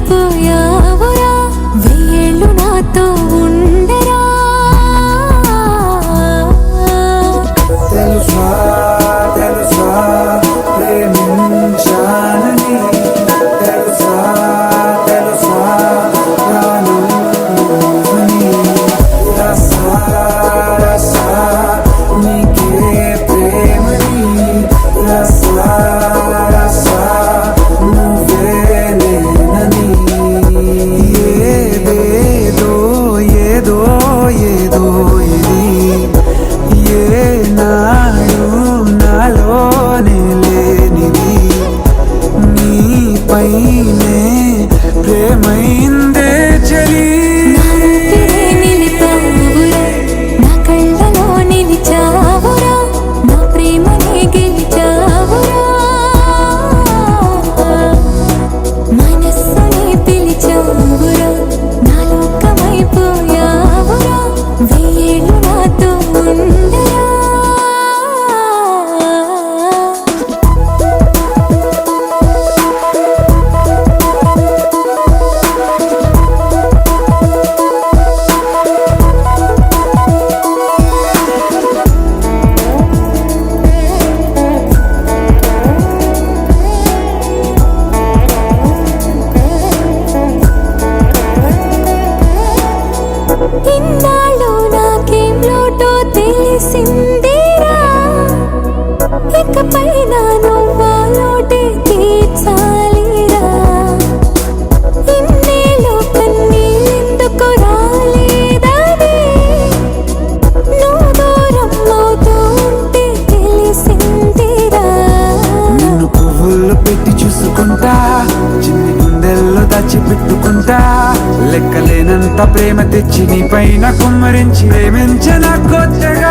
లోకమైపోయావురా వెయ్యేళ్ళు నాతో ఉండరా తెలుసా తెలుసా ప్రేమించానని తెలుసా తెలుసా ప్రాణం నువ్వని రసా రసా నీకే ప్రేమని రసా రసా నువ్వే నేనని ఏదేదో ఏదో ఏదో ఇది ఏనాడు నాలోనే లేనిది నీపైనే ప్రేమైందే చలి నిలిపావురా నా కళ్ళలో నిలిచావురా నా ప్రేమనే గెలిచావురా మనస్సుని పిలిచావురా నా లోకమైపోయావురా వెయ్యేళ్ళు నాతో ఉండరా ఇన్నాళ్ళు నాకేం లోటో తెలిసిందిరా ఇకపై నా నువ్వా లోటే తీర్చాలిరా ఇన్నేళ్ళు కన్నీళ్ళెందుకు రాలేదని నువ్వు దూరం అవుతూ ఉంటే తెలిసిందిరా నిన్ను పువ్వుల్లో పెట్టి చూసుకుంటా చిన్ని గుండెల్లో దాచిపెట్టుకుంటా లెక్కలేనంత ప్రేమ తెచ్చి నీ పైన కుమ్మరించి ప్రేమించన కొత్తగా